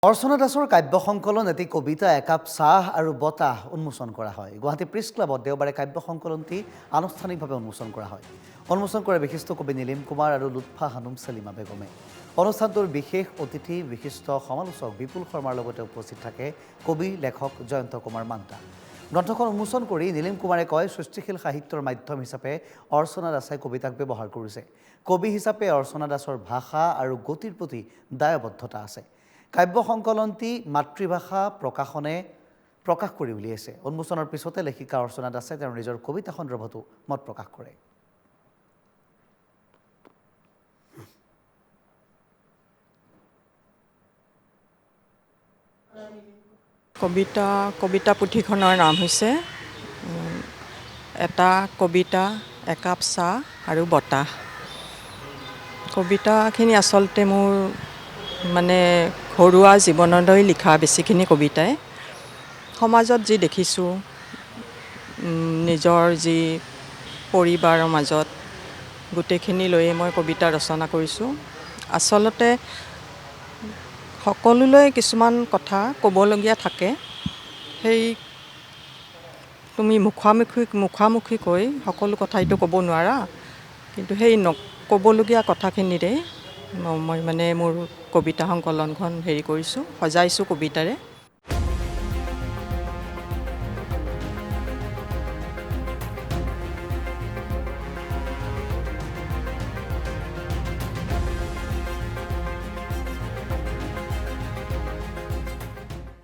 অৰ্চনা দাসৰ কাব্য সংকলন এটি কবিতা একাপ চাহ আৰু বতাহ উন্মোচন কৰা হয়। গুৱাহাটী প্ৰেছ ক্লাবত দেওবাৰে কাব্য সংকলনটি আনুষ্ঠানিকভাৱে উন্মোচন কৰা হয়। উন্মোচন কৰে বিশিষ্ট কবি নীলিম কুমাৰ আৰু লুৎফা হানুম চালিমা বেগমে। অনুষ্ঠানটোৰ বিশেষ অতিথি বিশিষ্ট সমালোচক বিপুল শৰ্মাৰ লগতে উপস্থিত থাকে কবি লেখক জয়ন্ত কুমাৰ মান্তা। গ্ৰন্থখন উন্মোচন কৰি নীলিম কুমাৰে কয়, সৃষ্টিশীল সাহিত্যৰ মাধ্যম হিচাপে অৰ্চনা দাসে কবিতাক ব্যৱহাৰ কৰিছে। কবি হিচাপে অৰ্চনা দাসৰ ভাষা আৰু গতিৰ প্ৰতি দায়বদ্ধতা আছে। কাব্য সংকলনটি মাতৃভাষা প্ৰকাশনে প্ৰকাশ কৰি উলিয়াইছে। উন্মোচনৰ পিছতে লেখিকা অৰ্চনা দাসে তেওঁৰ নিজৰ কবিতা সন্দৰ্ভতো মত প্ৰকাশ কৰে। কবিতা পুথিখনৰ নাম হৈছে এটা কবিতা একাপ চাহ আৰু বতাহ। কবিতাখিনি আচলতে মোৰ ঘৰুৱা জীৱনলৈ লিখা বেছিখিনি কবিতাই। সমাজত যি দেখিছোঁ, নিজৰ যি পৰিবাৰৰ মাজত, গোটেইখিনি লৈয়ে মই কবিতা ৰচনা কৰিছোঁ। আচলতে সকলোলৈ কিছুমান কথা ক'বলগীয়া থাকে, সেই তুমি মুখামুখিকৈ সকলো কথাইতো ক'ব নোৱাৰা, কিন্তু সেই ক'বলগীয়া কথাখিনিৰে মই মোৰ কবিতা সংকলনখন কৰিছোঁ, সজাইছোঁ কবিতাৰে।